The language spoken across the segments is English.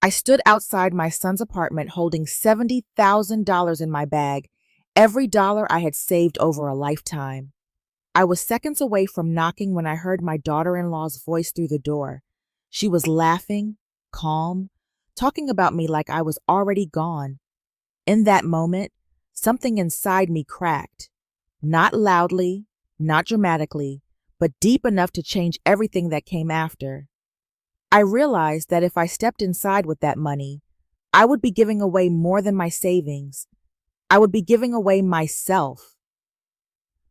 I stood outside my son's apartment holding $70,000 in my bag, every dollar I had saved over a lifetime. I was seconds away from knocking when I heard my daughter-in-law's voice through the door. She was laughing, calm, talking about me like I was already gone. In that moment, something inside me cracked. Not loudly, not dramatically, but deep enough to change everything that came after. I realized that if I stepped inside with that money, I would be giving away more than my savings. I would be giving away myself.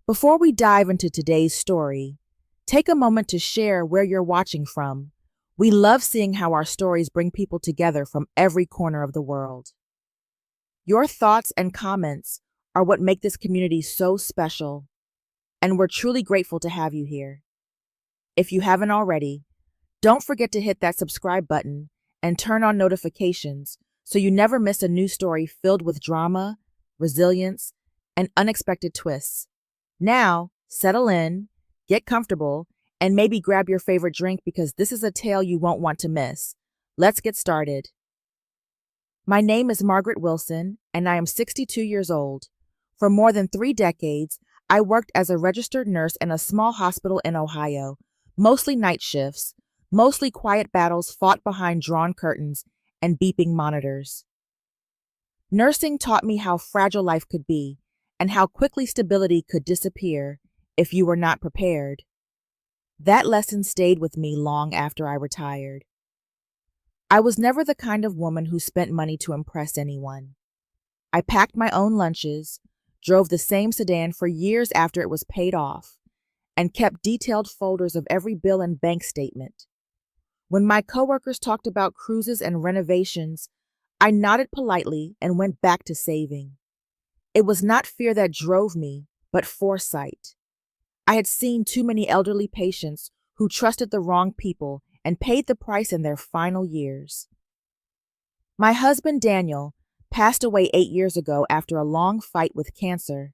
Before we dive into today's story, take a moment to share where you're watching from. We love seeing how our stories bring people together from every corner of the world. Your thoughts and comments are what make this community so special, and we're truly grateful to have you here. If you haven't already, don't forget to hit that subscribe button and turn on notifications so you never miss a new story filled with drama, resilience, and unexpected twists. Now, settle in, get comfortable, and maybe grab your favorite drink because this is a tale you won't want to miss. Let's get started. My name is Margaret Wilson, and I am 62 years old. For more than 3 decades, I worked as a registered nurse in a small hospital in Ohio, mostly night shifts, mostly quiet battles fought behind drawn curtains and beeping monitors. Nursing taught me how fragile life could be and how quickly stability could disappear if you were not prepared. That lesson stayed with me long after I retired. I was never the kind of woman who spent money to impress anyone. I packed my own lunches, drove the same sedan for years after it was paid off, and kept detailed folders of every bill and bank statement. When my coworkers talked about cruises and renovations, I nodded politely and went back to saving. It was not fear that drove me, but foresight. I had seen too many elderly patients who trusted the wrong people and paid the price in their final years. My husband, Daniel, passed away 8 years ago after a long fight with cancer.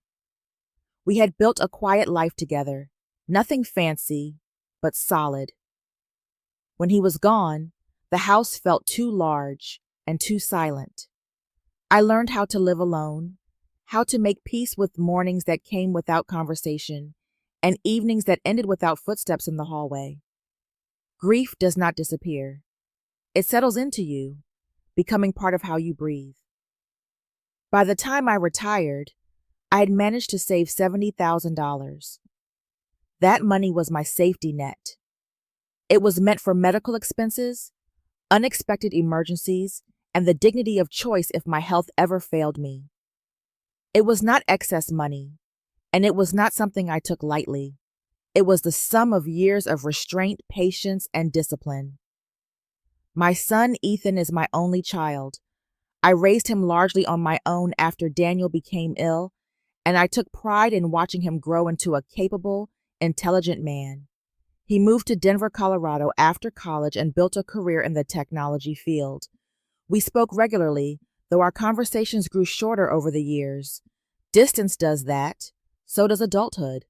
We had built a quiet life together, nothing fancy, but solid. When he was gone, the house felt too large and too silent. I learned how to live alone, how to make peace with mornings that came without conversation, and evenings that ended without footsteps in the hallway. Grief does not disappear. It settles into you, becoming part of how you breathe. By the time I retired, I had managed to save $70,000. That money was my safety net. It was meant for medical expenses, unexpected emergencies, and the dignity of choice if my health ever failed me. It was not excess money, and it was not something I took lightly. It was the sum of years of restraint, patience, and discipline. My son, Ethan, is my only child. I raised him largely on my own after Daniel became ill, and I took pride in watching him grow into a capable, intelligent man. He moved to Denver, Colorado after college and built a career in the technology field. We spoke regularly, though our conversations grew shorter over the years. Distance does that. So does adulthood.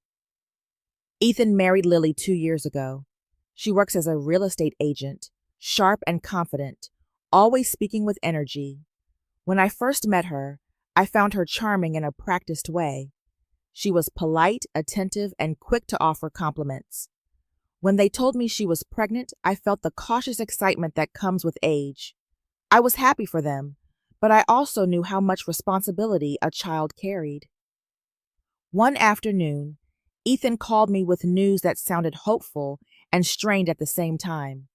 Ethan married Lily 2 years ago. She works as a real estate agent, sharp and confident, always speaking with energy. When I first met her, I found her charming in a practiced way. She was polite, attentive, and quick to offer compliments. When they told me she was pregnant, I felt the cautious excitement that comes with age. I was happy for them, but I also knew how much responsibility a child carried. One afternoon, Ethan called me with news that sounded hopeful and strained at the same time.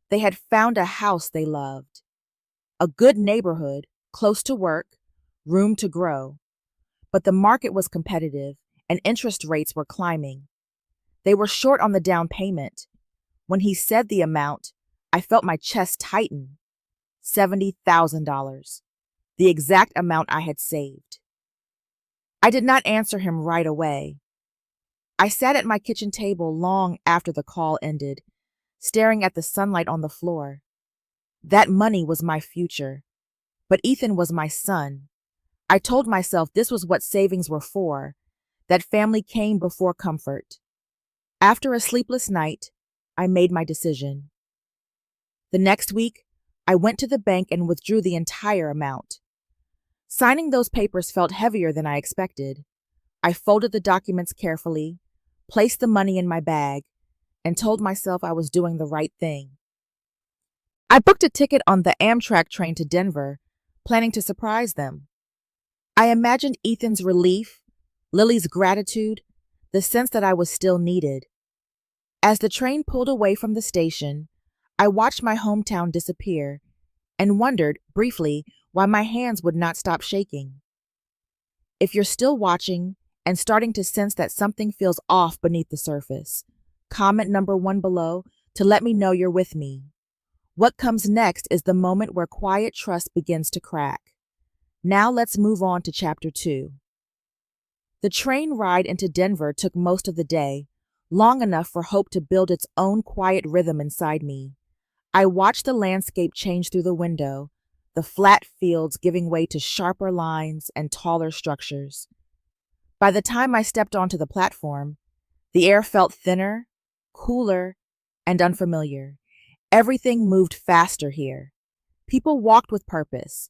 They had found a house they loved. A good neighborhood, close to work, room to grow. But the market was competitive and interest rates were climbing. They were short on the down payment. When he said the amount, I felt my chest tighten. $70,000, the exact amount I had saved. I did not answer him right away. I sat at my kitchen table long after the call ended, staring at the sunlight on the floor. That money was my future, but Ethan was my son. I told myself this was what savings were for, that family came before comfort. After a sleepless night, I made my decision. The next week, I went to the bank and withdrew the entire amount. Signing those papers felt heavier than I expected. I folded the documents carefully, placed the money in my bag, and told myself I was doing the right thing. I booked a ticket on the Amtrak train to Denver, planning to surprise them. I imagined Ethan's relief, Lily's gratitude, the sense that I was still needed. As the train pulled away from the station, I watched my hometown disappear and wondered, briefly, why my hands would not stop shaking. If you're still watching and starting to sense that something feels off beneath the surface, comment number 1 below to let me know you're with me. What comes next is the moment where quiet trust begins to crack. Now let's move on to chapter 2. The train ride into Denver took most of the day, long enough for hope to build its own quiet rhythm inside me. I watched the landscape change through the window, the flat fields giving way to sharper lines and taller structures. By the time I stepped onto the platform, the air felt thinner, cooler, and unfamiliar. Everything moved faster here. People walked with purpose,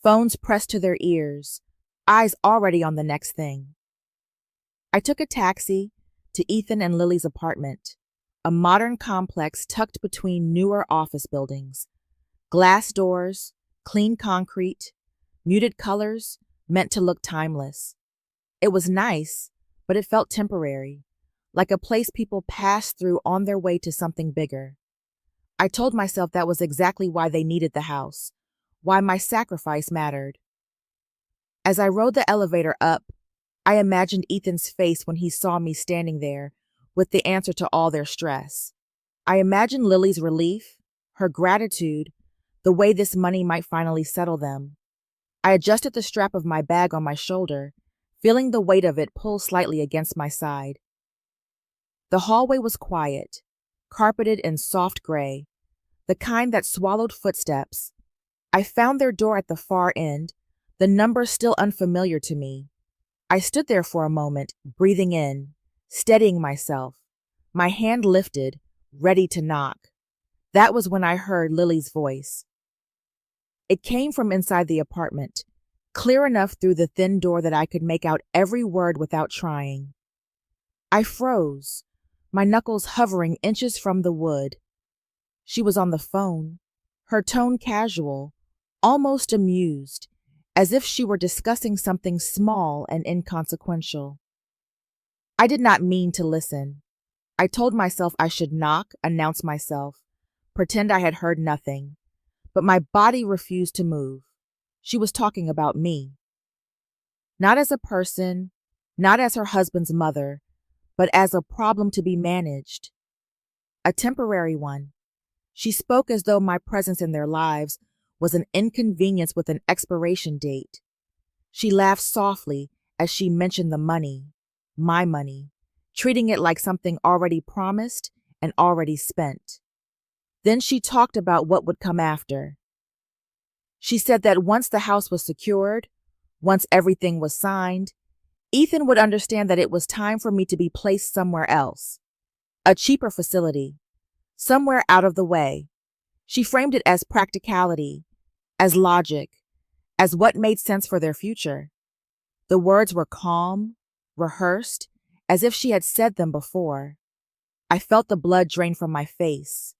phones pressed to their ears, eyes already on the next thing. I took a taxi to Ethan and Lily's apartment, a modern complex tucked between newer office buildings. Glass doors, clean concrete, muted colors meant to look timeless. It was nice, but it felt temporary, like a place people passed through on their way to something bigger. I told myself that was exactly why they needed the house, why my sacrifice mattered. As I rode the elevator up, I imagined Ethan's face when he saw me standing there with the answer to all their stress. I imagined Lily's relief, her gratitude, the way this money might finally settle them. I adjusted the strap of my bag on my shoulder, feeling the weight of it pull slightly against my side. The hallway was quiet, carpeted in soft gray, the kind that swallowed footsteps. I found their door at the far end, the number still unfamiliar to me. I stood there for a moment, breathing in, steadying myself, my hand lifted, ready to knock. That was when I heard Lily's voice. It came from inside the apartment, clear enough through the thin door that I could make out every word without trying. I froze, my knuckles hovering inches from the wood. She was on the phone, her tone casual, almost amused, as if she were discussing something small and inconsequential. I did not mean to listen. I told myself I should knock, announce myself, pretend I had heard nothing. But my body refused to move. She was talking about me. Not as a person, not as her husband's mother, but as a problem to be managed. A temporary one. She spoke as though my presence in their lives was an inconvenience with an expiration date. She laughed softly as she mentioned the money, my money, treating it like something already promised and already spent. Then she talked about what would come after. She said that once the house was secured, once everything was signed, Ethan would understand that it was time for me to be placed somewhere else, a cheaper facility, somewhere out of the way. She framed it as practicality, as logic, as what made sense for their future. The words were calm, rehearsed, as if she had said them before. I felt the blood drain from my face.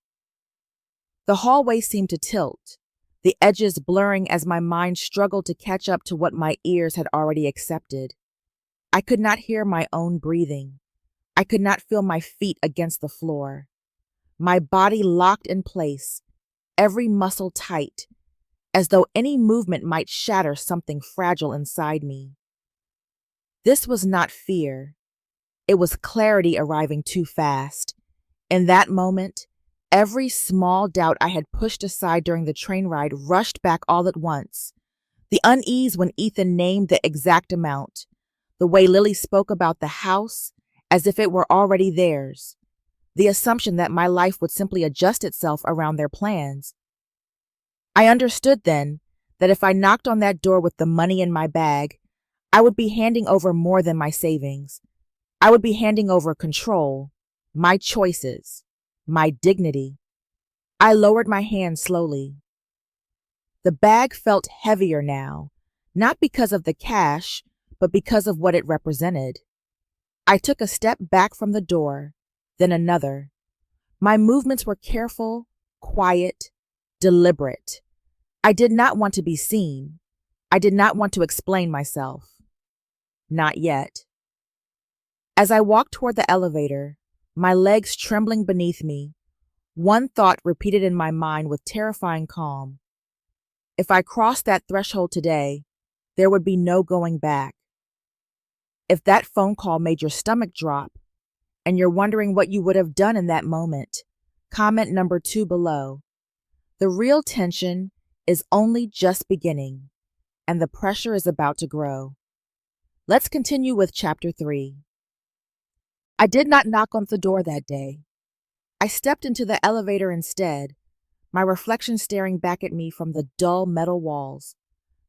The hallway seemed to tilt, the edges blurring as my mind struggled to catch up to what my ears had already accepted. I could not hear my own breathing. I could not feel my feet against the floor. My body locked in place, every muscle tight, as though any movement might shatter something fragile inside me. This was not fear. It was clarity arriving too fast. In that moment, every small doubt I had pushed aside during the train ride rushed back all at once. The unease when Ethan named the exact amount, the way Lily spoke about the house as if it were already theirs, the assumption that my life would simply adjust itself around their plans. I understood then that if I knocked on that door with the money in my bag, I would be handing over more than my savings. I would be handing over control, my choices, my dignity. I lowered my hand slowly. The bag felt heavier now, not because of the cash, but because of what it represented. I took a step back from the door, then another. My movements were careful, quiet, deliberate. I did not want to be seen. I did not want to explain myself. Not yet. As I walked toward the elevator, my legs trembling beneath me, one thought repeated in my mind with terrifying calm. If I crossed that threshold today, there would be no going back. If that phone call made your stomach drop, and you're wondering what you would have done in that moment, comment number 2 below. The real tension is only just beginning, and the pressure is about to grow. Let's continue with chapter 3. I did not knock on the door that day. I stepped into the elevator instead, my reflection staring back at me from the dull metal walls.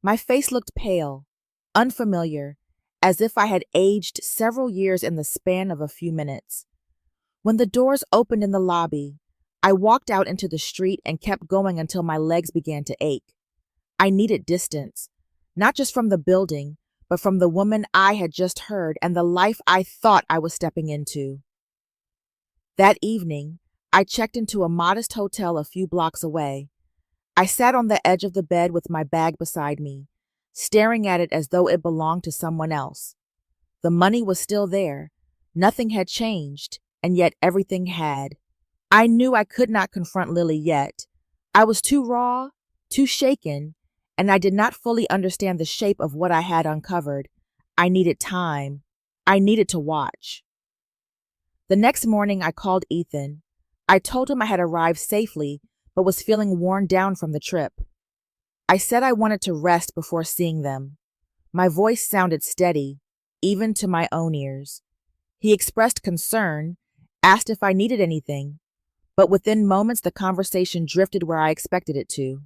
My face looked pale, unfamiliar, as if I had aged several years in the span of a few minutes. When the doors opened in the lobby, I walked out into the street and kept going until my legs began to ache. I needed distance, not just from the building, but from the woman I had just heard and the life I thought I was stepping into. That evening, I checked into a modest hotel a few blocks away. I sat on the edge of the bed with my bag beside me, staring at it as though it belonged to someone else. The money was still there. Nothing had changed, and yet everything had. I knew I could not confront Lily yet. I was too raw, too shaken, and I did not fully understand the shape of what I had uncovered. I needed time. I needed to watch. The next morning, I called Ethan. I told him I had arrived safely, but was feeling worn down from the trip. I said I wanted to rest before seeing them. My voice sounded steady, even to my own ears. He expressed concern, asked if I needed anything, but within moments the conversation drifted where I expected it to.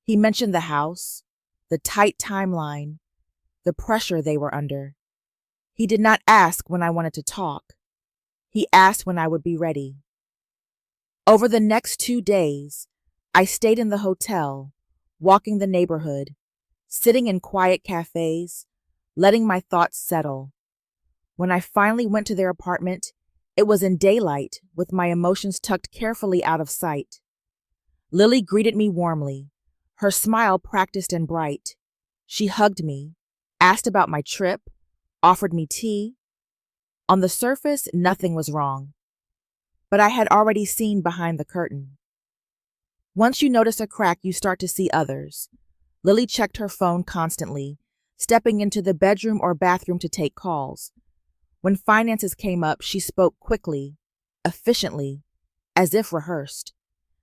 He mentioned the house, the tight timeline, the pressure they were under. He did not ask when I wanted to talk. He asked when I would be ready. Over the next 2 days, I stayed in the hotel, walking the neighborhood, sitting in quiet cafes, letting my thoughts settle. When I finally went to their apartment, it was in daylight, with my emotions tucked carefully out of sight. Lily greeted me warmly, her smile practiced and bright. She hugged me, asked about my trip, offered me tea. On the surface, nothing was wrong, but I had already seen behind the curtain. Once you notice a crack, you start to see others. Lily checked her phone constantly, stepping into the bedroom or bathroom to take calls. When finances came up, she spoke quickly, efficiently, as if rehearsed.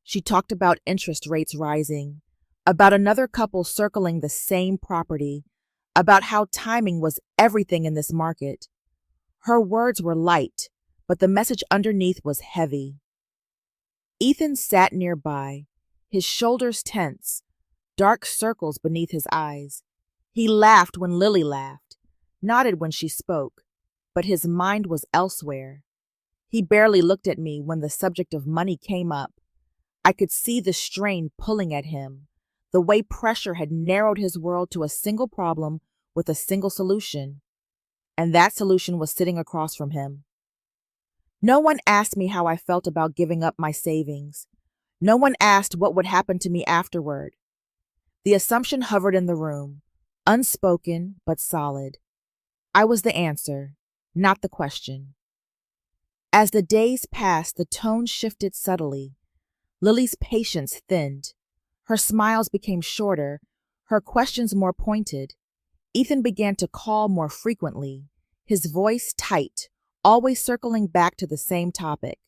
She talked about interest rates rising, about another couple circling the same property, about how timing was everything in this market. Her words were light, but the message underneath was heavy. Ethan sat nearby, his shoulders tense, dark circles beneath his eyes. He laughed when Lily laughed, nodded when she spoke, but his mind was elsewhere. He barely looked at me when the subject of money came up. I could see the strain pulling at him, the way pressure had narrowed his world to a single problem with a single solution, and that solution was sitting across from him. No one asked me how I felt about giving up my savings. No one asked what would happen to me afterward. The assumption hovered in the room, unspoken but solid. I was the answer, not the question. As the days passed, the tone shifted subtly. Lily's patience thinned. Her smiles became shorter, her questions more pointed. Ethan began to call more frequently, his voice tight, always circling back to the same topic.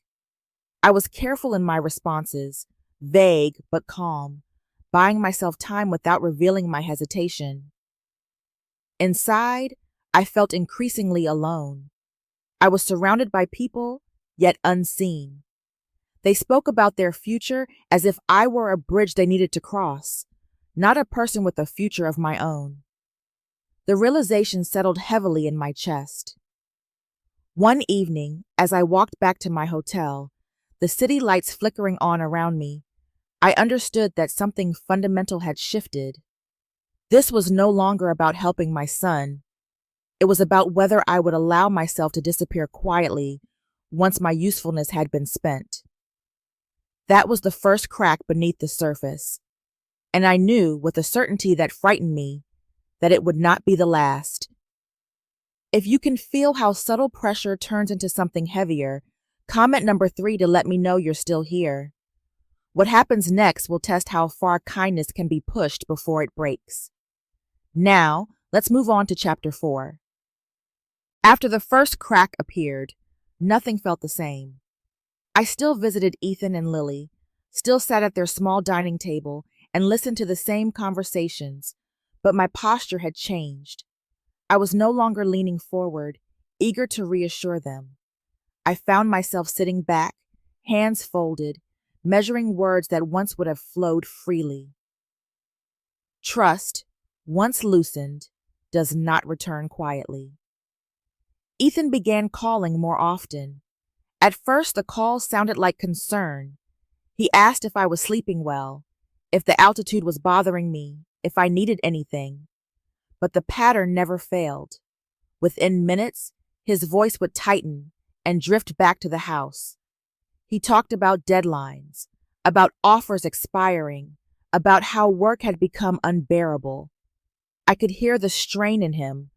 I was careful in my responses, vague but calm, buying myself time without revealing my hesitation. Inside, I felt increasingly alone. I was surrounded by people, yet unseen. They spoke about their future as if I were a bridge they needed to cross, not a person with a future of my own. The realization settled heavily in my chest. One evening, as I walked back to my hotel, the city lights flickering on around me, I understood that something fundamental had shifted. This was no longer about helping my son. It was about whether I would allow myself to disappear quietly once my usefulness had been spent. That was the first crack beneath the surface, and I knew with a certainty that frightened me that it would not be the last. If you can feel how subtle pressure turns into something heavier, comment number 3 to let me know you're still here. What happens next will test how far kindness can be pushed before it breaks. Now, let's move on to chapter 4. After the first crack appeared, nothing felt the same. I still visited Ethan and Lily, still sat at their small dining table and listened to the same conversations, but my posture had changed. I was no longer leaning forward, eager to reassure them. I found myself sitting back, hands folded, measuring words that once would have flowed freely. Trust, once loosened, does not return quietly. Ethan began calling more often. At first, the calls sounded like concern. He asked if I was sleeping well, if the altitude was bothering me, if I needed anything. But the pattern never failed. Within minutes, his voice would tighten and drift back to the house. He talked about deadlines, about offers expiring, about how work had become unbearable. I could hear the strain in him,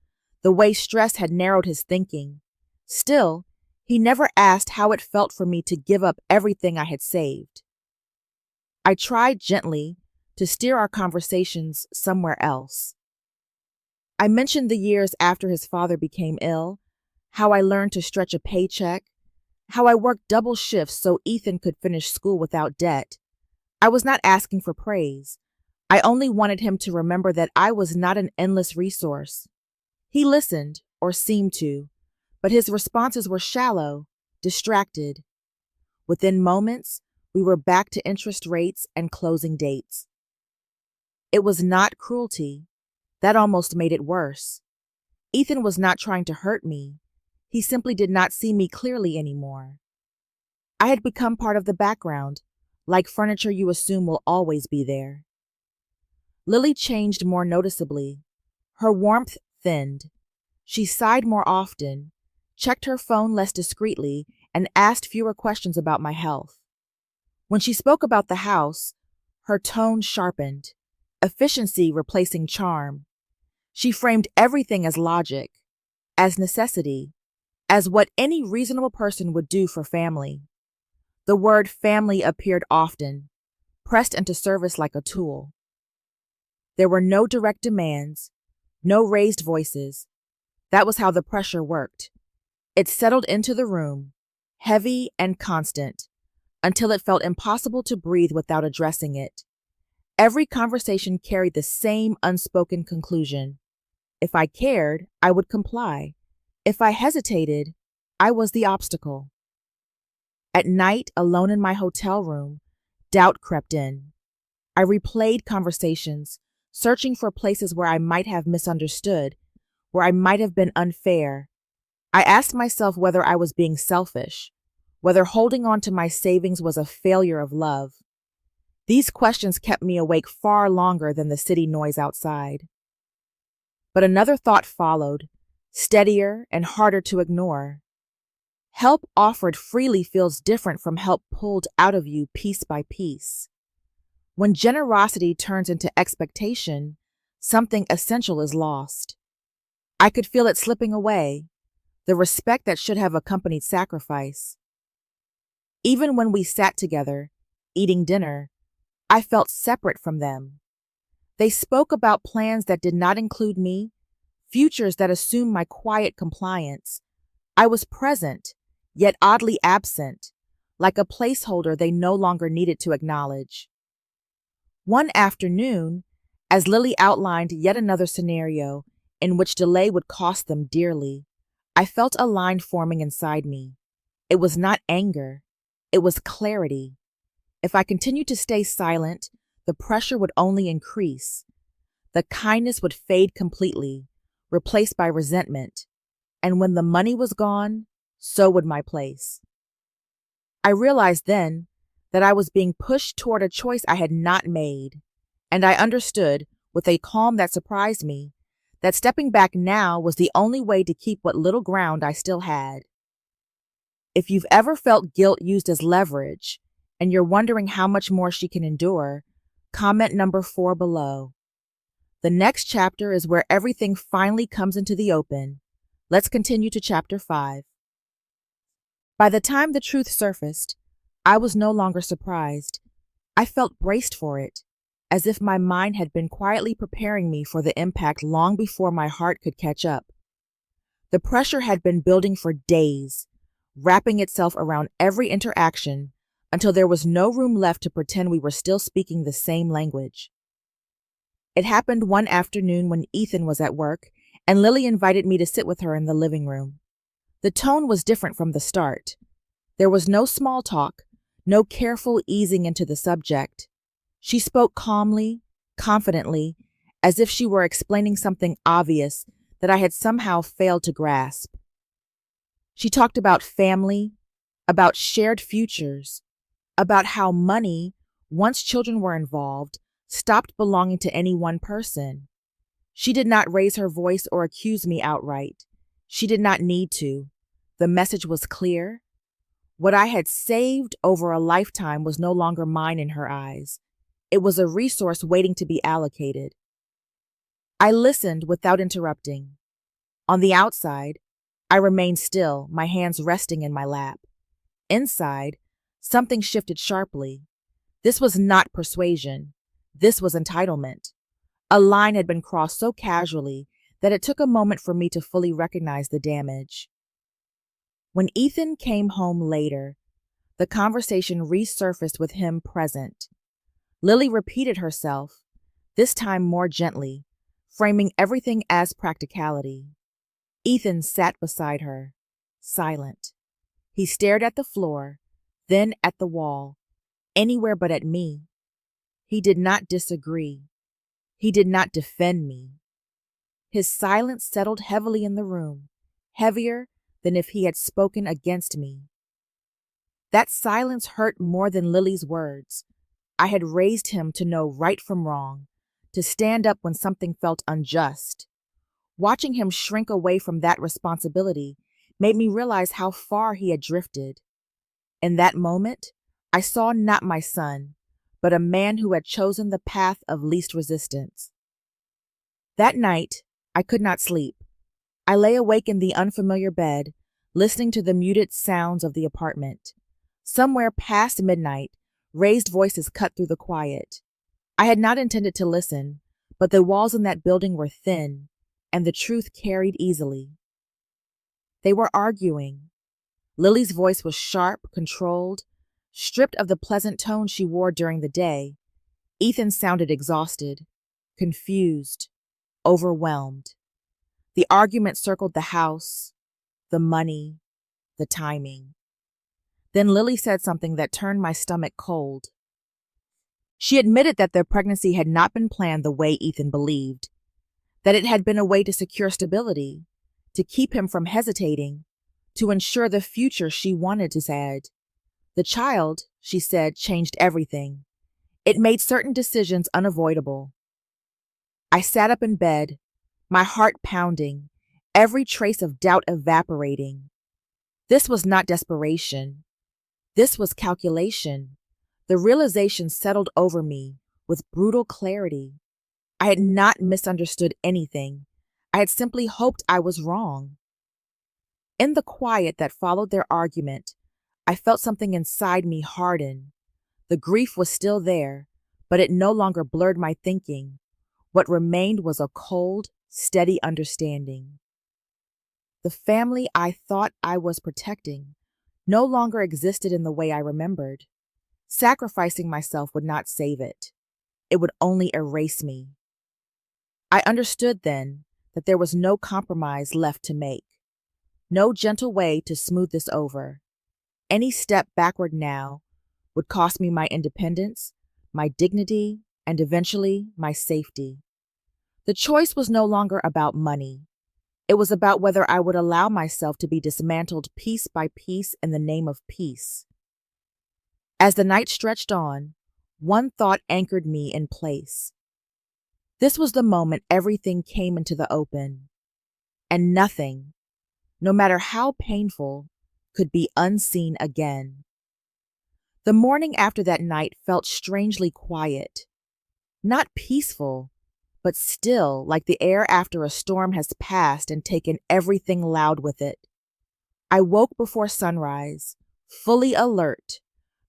the way stress had narrowed his thinking. Still, he never asked how it felt for me to give up everything I had saved. I tried gently to steer our conversations somewhere else. I mentioned the years after his father became ill, how I learned to stretch a paycheck, how I worked double shifts so Ethan could finish school without debt. I was not asking for praise. I only wanted him to remember that I was not an endless resource. He listened, or seemed to, but his responses were shallow, distracted. Within moments, we were back to interest rates and closing dates. It was not cruelty. That almost made it worse. Ethan was not trying to hurt me. He simply did not see me clearly anymore. I had become part of the background, like furniture you assume will always be there. Lily changed more noticeably. Her warmth thinned. She sighed more often, checked her phone less discreetly, and asked fewer questions about my health. When she spoke about the house, her tone sharpened, efficiency replacing charm. She framed everything as logic, as necessity, as what any reasonable person would do for family. The word family appeared often, pressed into service like a tool. There were no direct demands, no raised voices. That was how the pressure worked. It settled into the room, heavy and constant, until it felt impossible to breathe without addressing it. Every conversation carried the same unspoken conclusion. If I cared, I would comply. If I hesitated, I was the obstacle. At night, alone in my hotel room, doubt crept in. I replayed conversations, searching for places where I might have misunderstood, where I might have been unfair. I asked myself whether I was being selfish, whether holding on to my savings was a failure of love. These questions kept me awake far longer than the city noise outside. But another thought followed, steadier and harder to ignore. Help offered freely feels different from help pulled out of you piece by piece. When generosity turns into expectation, something essential is lost. I could feel it slipping away, the respect that should have accompanied sacrifice. Even when we sat together, eating dinner, I felt separate from them. They spoke about plans that did not include me, futures that assumed my quiet compliance. I was present, yet oddly absent, like a placeholder they no longer needed to acknowledge. One afternoon, as Lily outlined yet another scenario in which delay would cost them dearly, I felt a line forming inside me. It was not anger, it was clarity. If I continued to stay silent, the pressure would only increase. The kindness would fade completely, replaced by resentment. And when the money was gone, so would my place. I realized then that I was being pushed toward a choice I had not made, and I understood, with a calm that surprised me, that stepping back now was the only way to keep what little ground I still had. If you've ever felt guilt used as leverage, and you're wondering how much more she can endure, comment number 4 below. The next chapter is where everything finally comes into the open. Let's continue to chapter 5. By the time the truth surfaced, I was no longer surprised. I felt braced for it, as if my mind had been quietly preparing me for the impact long before my heart could catch up. The pressure had been building for days, wrapping itself around every interaction until there was no room left to pretend we were still speaking the same language. It happened one afternoon when Ethan was at work, and Lily invited me to sit with her in the living room. The tone was different from the start. There was no small talk, no careful easing into the subject. She spoke calmly, confidently, as if she were explaining something obvious that I had somehow failed to grasp. She talked about family, about shared futures, about how money, once children were involved, stopped belonging to any one person. She did not raise her voice or accuse me outright. She did not need to. The message was clear. What I had saved over a lifetime was no longer mine in her eyes. It was a resource waiting to be allocated. I listened without interrupting. On the outside, I remained still, my hands resting in my lap. Inside, something shifted sharply. This was not persuasion. This was entitlement. A line had been crossed so casually that it took a moment for me to fully recognize the damage. When Ethan came home later, the conversation resurfaced with him present. Lily repeated herself, this time more gently, framing everything as practicality. Ethan sat beside her, silent. He stared at the floor, then at the wall, anywhere but at me. He did not disagree. He did not defend me. His silence settled heavily in the room, heavier than if he had spoken against me. That silence hurt more than Lily's words. I had raised him to know right from wrong, to stand up when something felt unjust. Watching him shrink away from that responsibility made me realize how far he had drifted. In that moment, I saw not my son, but a man who had chosen the path of least resistance. That night, I could not sleep. I lay awake in the unfamiliar bed, listening to the muted sounds of the apartment. Somewhere past midnight, raised voices cut through the quiet. I had not intended to listen, but the walls in that building were thin, and the truth carried easily. They were arguing. Lily's voice was sharp, controlled, stripped of the pleasant tone she wore during the day. Ethan sounded exhausted, confused, overwhelmed. The argument circled the house, the money, the timing. Then Lily said something that turned my stomach cold. She admitted that their pregnancy had not been planned the way Ethan believed, that it had been a way to secure stability, to keep him from hesitating, to ensure the future she wanted to add. The child, she said, changed everything. It made certain decisions unavoidable. I sat up in bed, my heart pounding, every trace of doubt evaporating. This was not desperation. This was calculation. The realization settled over me with brutal clarity. I had not misunderstood anything. I had simply hoped I was wrong. In the quiet that followed their argument, I felt something inside me harden. The grief was still there, but it no longer blurred my thinking. What remained was a cold, steady understanding. The family I thought I was protecting no longer existed in the way I remembered. Sacrificing myself would not save it. It would only erase me. I understood then that there was no compromise left to make, no gentle way to smooth this over. Any step backward now would cost me my independence, my dignity, and eventually my safety. The choice was no longer about money. It was about whether I would allow myself to be dismantled piece by piece in the name of peace. As the night stretched on, one thought anchored me in place. This was the moment everything came into the open, and nothing, no matter how painful, could be unseen again. The morning after that night felt strangely quiet, not peaceful, but still like the air after a storm has passed and taken everything loud with it. I woke before sunrise, fully alert,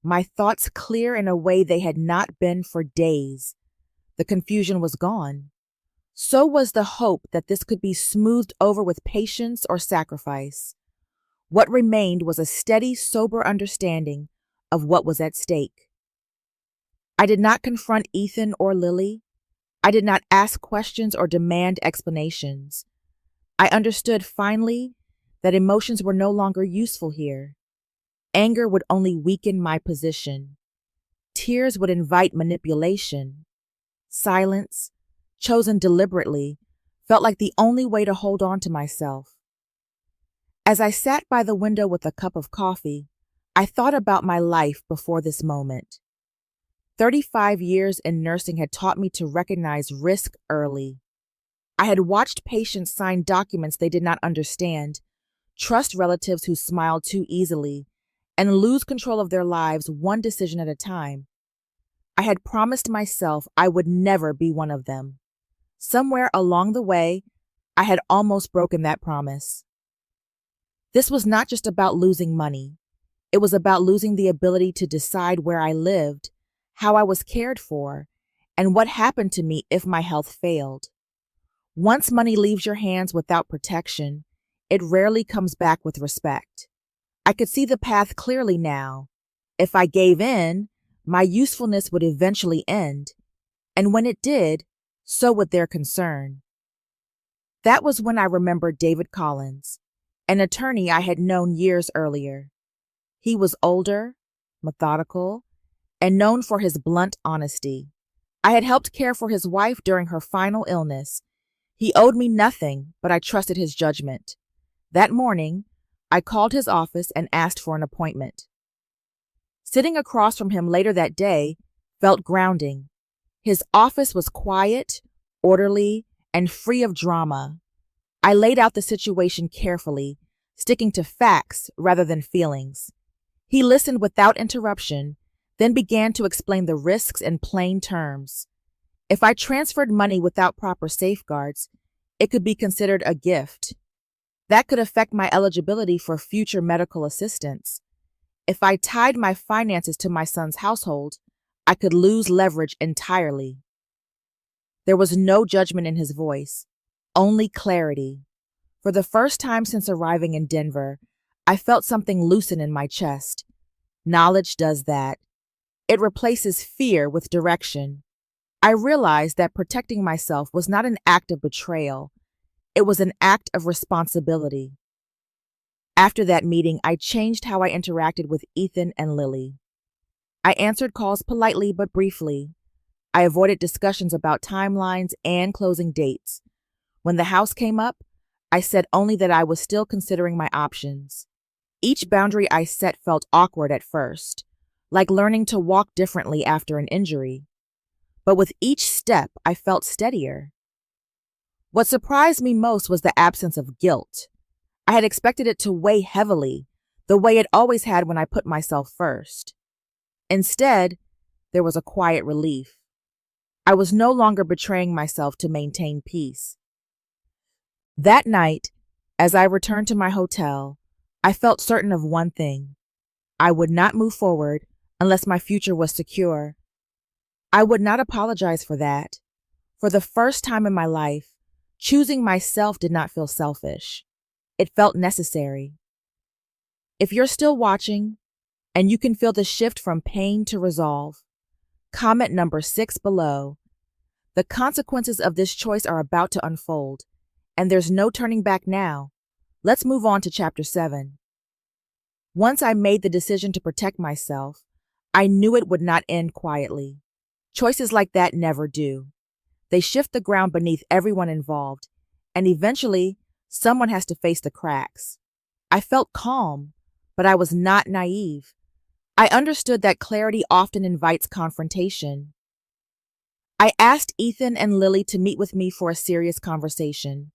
my thoughts clear in a way they had not been for days. The confusion was gone. So was the hope that this could be smoothed over with patience or sacrifice. What remained was a steady, sober understanding of what was at stake. I did not confront Ethan or Lily. I did not ask questions or demand explanations. I understood finally that emotions were no longer useful here. Anger would only weaken my position. Tears would invite manipulation. Silence, chosen deliberately, felt like the only way to hold on to myself. As I sat by the window with a cup of coffee, I thought about my life before this moment. 35 years in nursing had taught me to recognize risk early. I had watched patients sign documents they did not understand, trust relatives who smiled too easily, and lose control of their lives one decision at a time. I had promised myself I would never be one of them. Somewhere along the way, I had almost broken that promise. This was not just about losing money. It was about losing the ability to decide where I lived, how I was cared for, and what happened to me if my health failed. Once money leaves your hands without protection, it rarely comes back with respect. I could see the path clearly now. If I gave in, my usefulness would eventually end, and when it did, so would their concern. That was when I remembered David Collins, an attorney I had known years earlier. He was older, methodical, and known for his blunt honesty. I had helped care for his wife during her final illness. He owed me nothing, but I trusted his judgment. That morning, I called his office and asked for an appointment. Sitting across from him later that day felt grounding. His office was quiet, orderly, and free of drama. I laid out the situation carefully, sticking to facts rather than feelings. He listened without interruption, then began to explain the risks in plain terms. If I transferred money without proper safeguards, it could be considered a gift. That could affect my eligibility for future medical assistance. If I tied my finances to my son's household, I could lose leverage entirely. There was no judgment in his voice, only clarity. For the first time since arriving in Denver, I felt something loosen in my chest. Knowledge does that. It replaces fear with direction. I realized that protecting myself was not an act of betrayal. It was an act of responsibility. After that meeting, I changed how I interacted with Ethan and Lily. I answered calls politely but briefly. I avoided discussions about timelines and closing dates. When the house came up, I said only that I was still considering my options. Each boundary I set felt awkward at first, like learning to walk differently after an injury. But with each step, I felt steadier. What surprised me most was the absence of guilt. I had expected it to weigh heavily, the way it always had when I put myself first. Instead, there was a quiet relief. I was no longer betraying myself to maintain peace. That night, as I returned to my hotel, I felt certain of one thing. I would not move forward unless my future was secure. I would not apologize for that. For the first time in my life, choosing myself did not feel selfish. It felt necessary. If you're still watching and you can feel the shift from pain to resolve, comment number 6 below. The consequences of this choice are about to unfold, and there's no turning back now. Let's move on to chapter 7. Once I made the decision to protect myself, I knew it would not end quietly. Choices like that never do. They shift the ground beneath everyone involved, and eventually, someone has to face the cracks. I felt calm, but I was not naive. I understood that clarity often invites confrontation. I asked Ethan and Lily to meet with me for a serious conversation.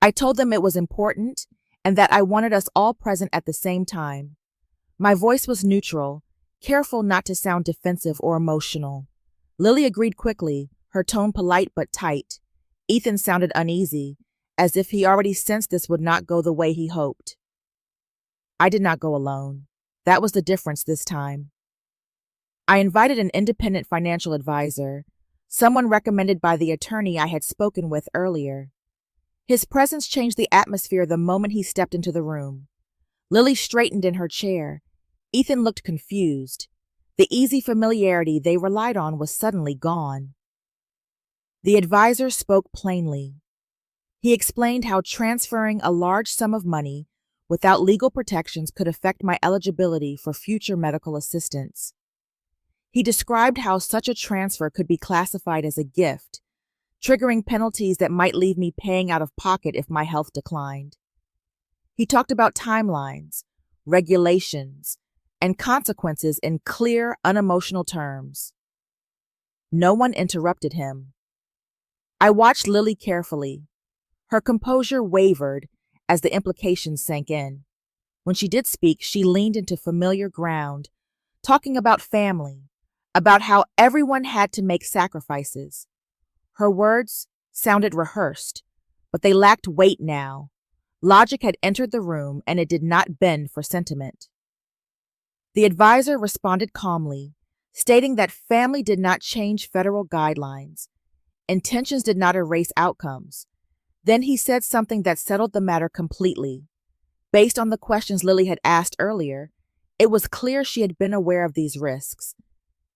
I told them it was important and that I wanted us all present at the same time. My voice was neutral, careful not to sound defensive or emotional. Lily agreed quickly, her tone polite but tight. Ethan sounded uneasy, as if he already sensed this would not go the way he hoped. I did not go alone. That was the difference this time. I invited an independent financial advisor, someone recommended by the attorney I had spoken with earlier. His presence changed the atmosphere the moment he stepped into the room. Lily straightened in her chair. Ethan looked confused. The easy familiarity they relied on was suddenly gone. The advisor spoke plainly. He explained how transferring a large sum of money without legal protections could affect my eligibility for future medical assistance. He described how such a transfer could be classified as a gift, triggering penalties that might leave me paying out of pocket if my health declined. He talked about timelines, regulations, and consequences in clear, unemotional terms. No one interrupted him. I watched Lily carefully. Her composure wavered as the implications sank in. When she did speak, she leaned into familiar ground, talking about family, about how everyone had to make sacrifices. Her words sounded rehearsed, but they lacked weight now. Logic had entered the room, and it did not bend for sentiment. The advisor responded calmly, stating that family did not change federal guidelines. Intentions did not erase outcomes. Then he said something that settled the matter completely. Based on the questions Lily had asked earlier, it was clear she had been aware of these risks.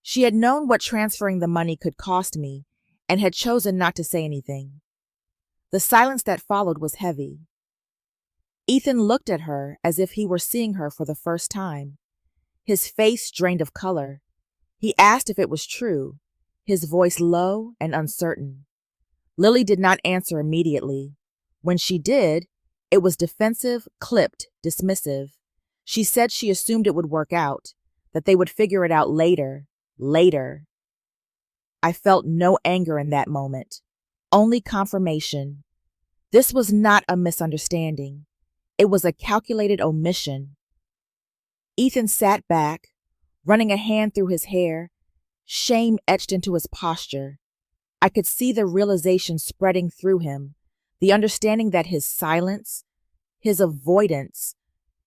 She had known what transferring the money could cost me and had chosen not to say anything. The silence that followed was heavy. Ethan looked at her as if he were seeing her for the first time. His face drained of color. He asked if it was true, his voice low and uncertain. Lily did not answer immediately. When she did, it was defensive, clipped, dismissive. She said she assumed it would work out, that they would figure it out later. I felt no anger in that moment, only confirmation. This was not a misunderstanding. It was a calculated omission. Ethan sat back, running a hand through his hair, shame etched into his posture. I could see the realization spreading through him, the understanding that his silence, his avoidance,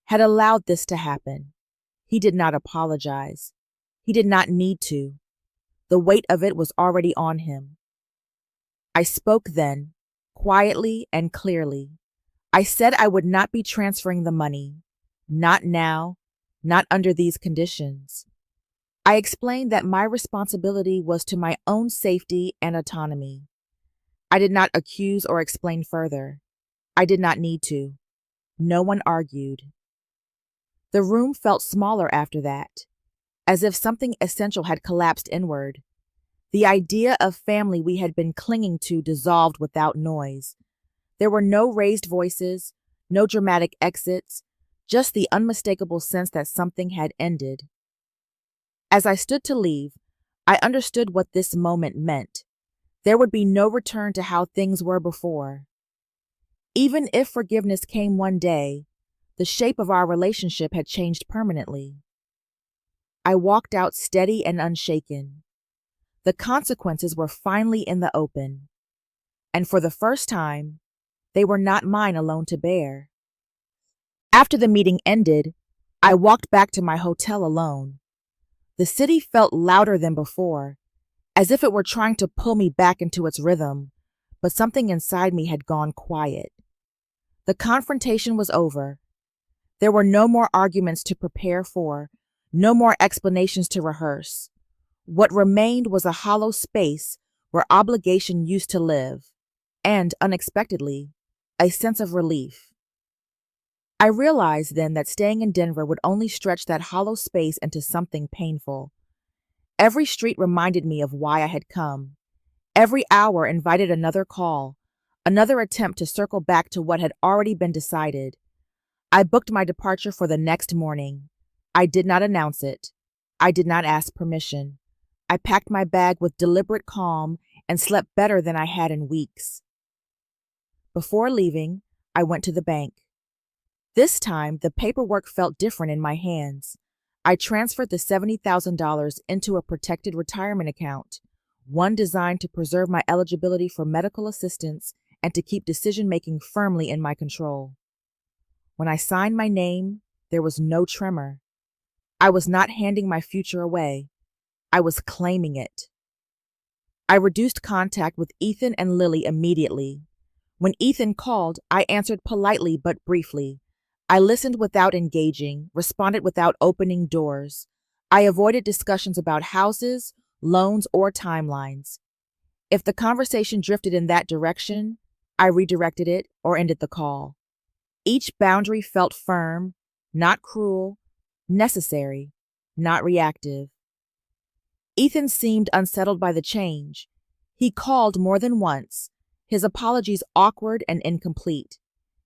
had allowed this to happen. He did not apologize. He did not need to. The weight of it was already on him. I spoke then, quietly and clearly. I said I would not be transferring the money. Not now, not under these conditions. I explained that my responsibility was to my own safety and autonomy. I did not accuse or explain further. I did not need to. No one argued. The room felt smaller after that, as if something essential had collapsed inward. The idea of family we had been clinging to dissolved without noise. There were no raised voices, no dramatic exits, just the unmistakable sense that something had ended. As I stood to leave, I understood what this moment meant. There would be no return to how things were before. Even if forgiveness came one day, the shape of our relationship had changed permanently. I walked out steady and unshaken. The consequences were finally in the open, and for the first time, they were not mine alone to bear. After the meeting ended, I walked back to my hotel alone. The city felt louder than before, as if it were trying to pull me back into its rhythm, but something inside me had gone quiet. The confrontation was over. There were no more arguments to prepare for, no more explanations to rehearse. What remained was a hollow space where obligation used to live, and, unexpectedly, a sense of relief. I realized then that staying in Denver would only stretch that hollow space into something painful. Every street reminded me of why I had come. Every hour invited another call, another attempt to circle back to what had already been decided. I booked my departure for the next morning. I did not announce it. I did not ask permission. I packed my bag with deliberate calm and slept better than I had in weeks. Before leaving, I went to the bank. This time, the paperwork felt different in my hands. I transferred the $70,000 into a protected retirement account, one designed to preserve my eligibility for medical assistance and to keep decision-making firmly in my control. When I signed my name, there was no tremor. I was not handing my future away. I was claiming it. I reduced contact with Ethan and Lily immediately. When Ethan called, I answered politely but briefly. I listened without engaging, responded without opening doors. I avoided discussions about houses, loans, or timelines. If the conversation drifted in that direction, I redirected it or ended the call. Each boundary felt firm, not cruel, necessary, not reactive. Ethan seemed unsettled by the change. He called more than once, his apologies awkward and incomplete.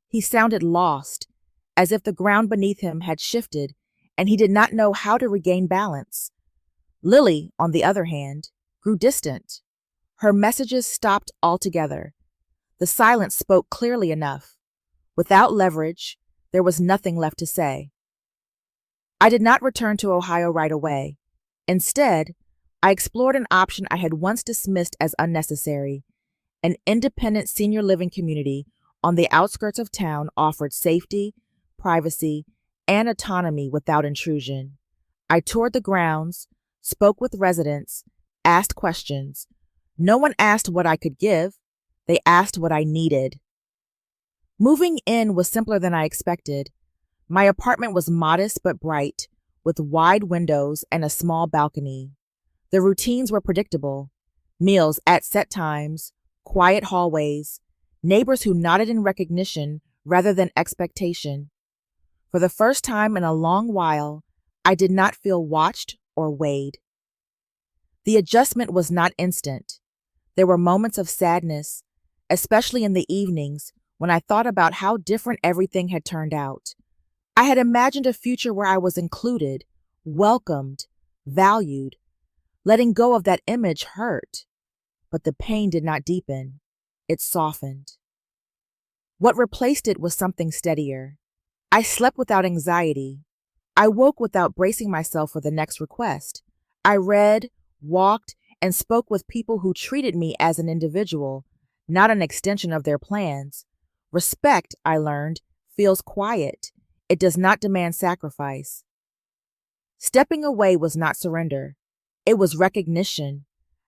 He sounded lost, as if the ground beneath him had shifted and he did not know how to regain balance. Lily, on the other hand, grew distant. Her messages stopped altogether. The silence spoke clearly enough. Without leverage, there was nothing left to say. I did not return to Ohio right away. Instead, I explored an option I had once dismissed as unnecessary. An independent senior living community on the outskirts of town offered safety, privacy, and autonomy without intrusion. I toured the grounds, spoke with residents, asked questions. No one asked what I could give. They asked what I needed. Moving in was simpler than I expected. My apartment was modest but bright, with wide windows and a small balcony. The routines were predictable. Meals at set times, quiet hallways, neighbors who nodded in recognition rather than expectation. For the first time in a long while, I did not feel watched or weighed. The adjustment was not instant. There were moments of sadness, especially in the evenings when I thought about how different everything had turned out. I had imagined a future where I was included, welcomed, valued. Letting go of that image hurt, but the pain did not deepen. It softened. What replaced it was something steadier. I slept without anxiety. I woke without bracing myself for the next request. I read, walked, and spoke with people who treated me as an individual, not an extension of their plans. Respect, I learned, feels quiet. It does not demand sacrifice. Stepping away was not surrender. It was recognition.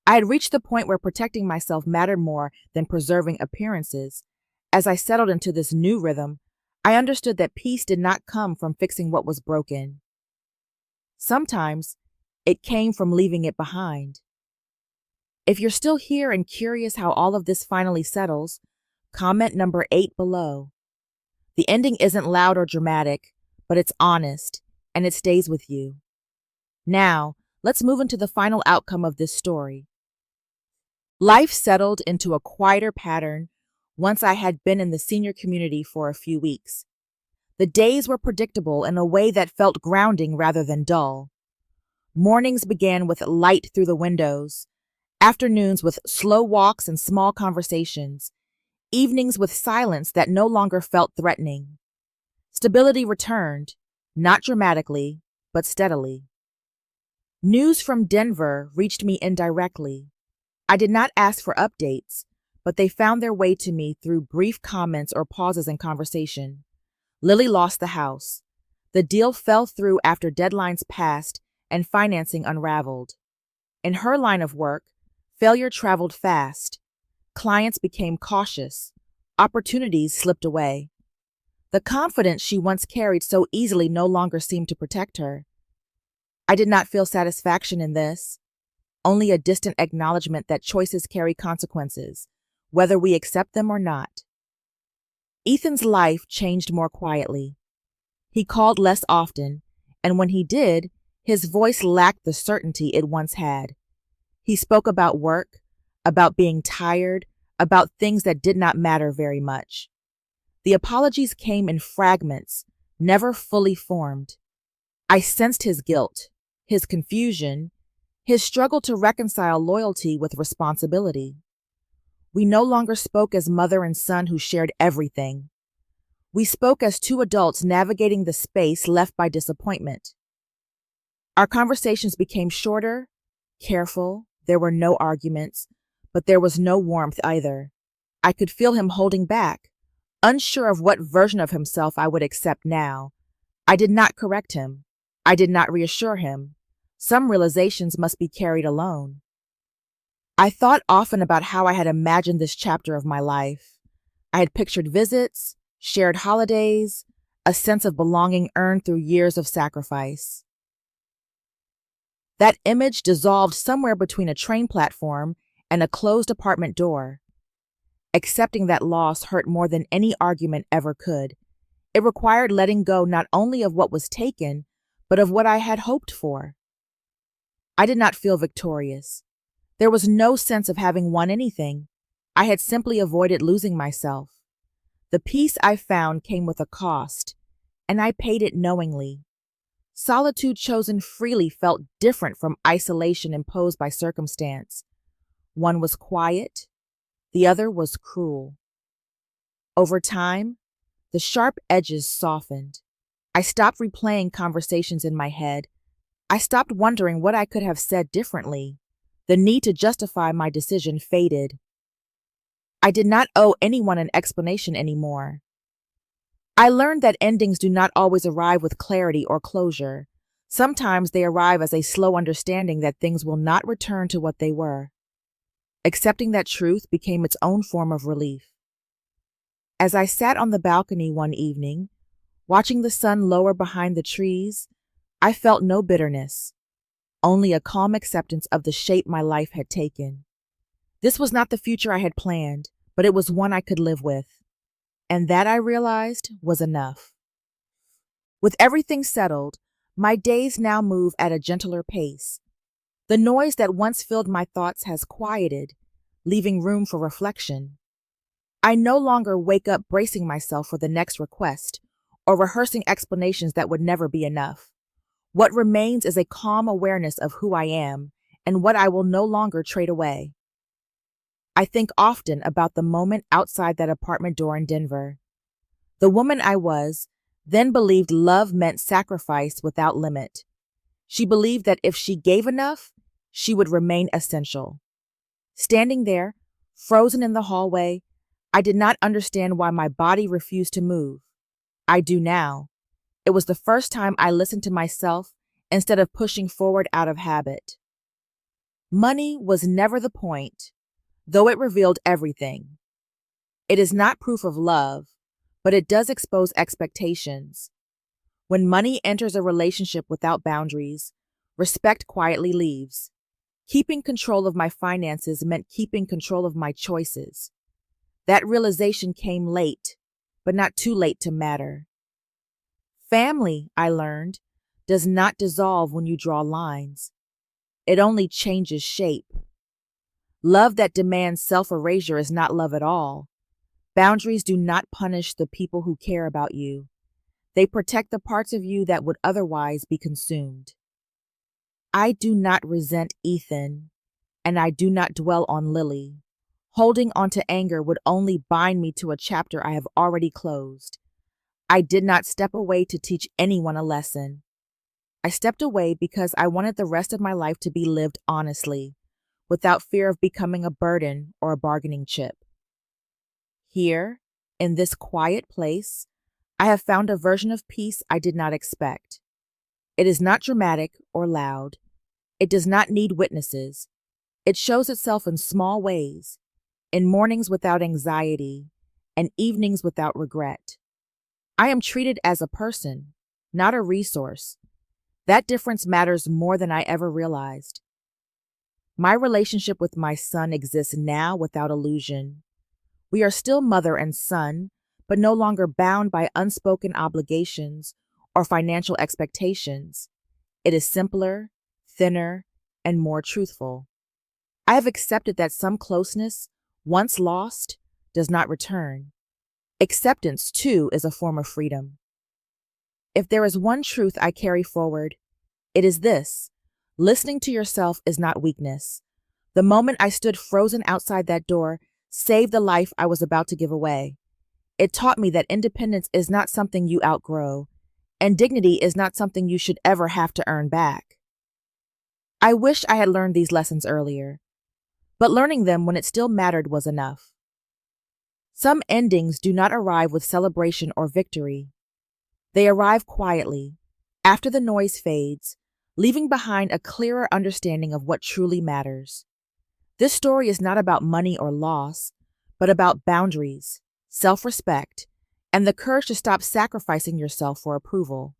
I had reached the point where protecting myself mattered more than preserving appearances. As I settled into this new rhythm, I understood that peace did not come from fixing what was broken. Sometimes it came from leaving it behind. If you're still here and curious how all of this finally settles, comment number 8 below. The ending isn't loud or dramatic, but it's honest, and it stays with you. Now, let's move into the final outcome of this story. Life settled into a quieter pattern once I had been in the senior community for a few weeks. The days were predictable in a way that felt grounding rather than dull. Mornings began with light through the windows, afternoons with slow walks and small conversations, evenings with silence that no longer felt threatening. Stability returned, not dramatically, but steadily. News from Denver reached me indirectly. I did not ask for updates, but they found their way to me through brief comments or pauses in conversation. Lily lost the house. The deal fell through after deadlines passed and financing unraveled. In her line of work, failure traveled fast. Clients became cautious. Opportunities slipped away. The confidence she once carried so easily no longer seemed to protect her. I did not feel satisfaction in this, only a distant acknowledgement that choices carry consequences, whether we accept them or not. Ethan's life changed more quietly. He called less often, and when he did, his voice lacked the certainty it once had. He spoke about work, about being tired, about things that did not matter very much. The apologies came in fragments, never fully formed. I sensed his guilt, his confusion, his struggle to reconcile loyalty with responsibility. We no longer spoke as mother and son who shared everything. We spoke as two adults navigating the space left by disappointment. Our conversations became shorter, careful. There were no arguments, but there was no warmth either. I could feel him holding back, unsure of what version of himself I would accept now. I did not correct him. I did not reassure him. Some realizations must be carried alone. I thought often about how I had imagined this chapter of my life. I had pictured visits, shared holidays, a sense of belonging earned through years of sacrifice. That image dissolved somewhere between a train platform and a closed apartment door. Accepting that loss hurt more than any argument ever could. It required letting go not only of what was taken, but of what I had hoped for. I did not feel victorious. There was no sense of having won anything. I had simply avoided losing myself. The peace I found came with a cost, and I paid it knowingly. Solitude chosen freely felt different from isolation imposed by circumstance. One was quiet, the other was cruel. Over time, the sharp edges softened. I stopped replaying conversations in my head. I stopped wondering what I could have said differently. The need to justify my decision faded. I did not owe anyone an explanation anymore. I learned that endings do not always arrive with clarity or closure. Sometimes they arrive as a slow understanding that things will not return to what they were. Accepting that truth became its own form of relief. As I sat on the balcony one evening, watching the sun lower behind the trees, I felt no bitterness, only a calm acceptance of the shape my life had taken. This was not the future I had planned, but it was one I could live with. And that, I realized, was enough. With everything settled, my days now move at a gentler pace. The noise that once filled my thoughts has quieted, leaving room for reflection. I no longer wake up bracing myself for the next request or rehearsing explanations that would never be enough. What remains is a calm awareness of who I am and what I will no longer trade away. I think often about the moment outside that apartment door in Denver. The woman I was then believed love meant sacrifice without limit. She believed that if she gave enough, she would remain essential. Standing there, frozen in the hallway, I did not understand why my body refused to move. I do now. It was the first time I listened to myself instead of pushing forward out of habit. Money was never the point, though it revealed everything. It is not proof of love, but it does expose expectations. When money enters a relationship without boundaries, respect quietly leaves. Keeping control of my finances meant keeping control of my choices. That realization came late, but not too late to matter. Family, I learned, does not dissolve when you draw lines. It only changes shape. Love that demands self-erasure is not love at all. Boundaries do not punish the people who care about you. They protect the parts of you that would otherwise be consumed. I do not resent Ethan, and I do not dwell on Lily. Holding on to anger would only bind me to a chapter I have already closed. I did not step away to teach anyone a lesson. I stepped away because I wanted the rest of my life to be lived honestly, without fear of becoming a burden or a bargaining chip. Here, in this quiet place, I have found a version of peace I did not expect. It is not dramatic or loud. It does not need witnesses. It shows itself in small ways, in mornings without anxiety, and evenings without regret. I am treated as a person, not a resource. That difference matters more than I ever realized. My relationship with my son exists now without illusion. We are still mother and son, but no longer bound by unspoken obligations or financial expectations. It is simpler, thinner, and more truthful. I have accepted that some closeness, once lost, does not return. Acceptance, too, is a form of freedom. If there is one truth I carry forward, it is this: Listening to yourself is not weakness. The moment I stood frozen outside that door saved the life I was about to give away. It taught me that independence is not something you outgrow, and dignity is not something you should ever have to earn back. I wish I had learned these lessons earlier, but learning them when it still mattered was enough. Some endings do not arrive with celebration or victory. They arrive quietly, after the noise fades, leaving behind a clearer understanding of what truly matters. This story is not about money or loss, but about boundaries, self-respect, and the courage to stop sacrificing yourself for approval.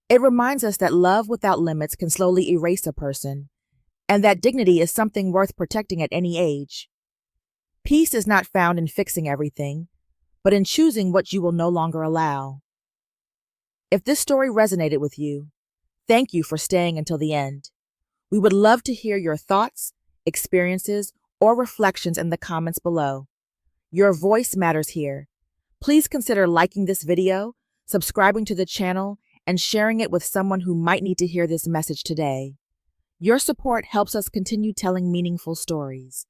It reminds us that love without limits can slowly erase a person, and that dignity is something worth protecting at any age. Peace is not found in fixing everything, but in choosing what you will no longer allow. If this story resonated with you, thank you for staying until the end. We would love to hear your thoughts, experiences, or reflections in the comments below. Your voice matters here. Please consider liking this video, subscribing to the channel, and sharing it with someone who might need to hear this message today. Your support helps us continue telling meaningful stories.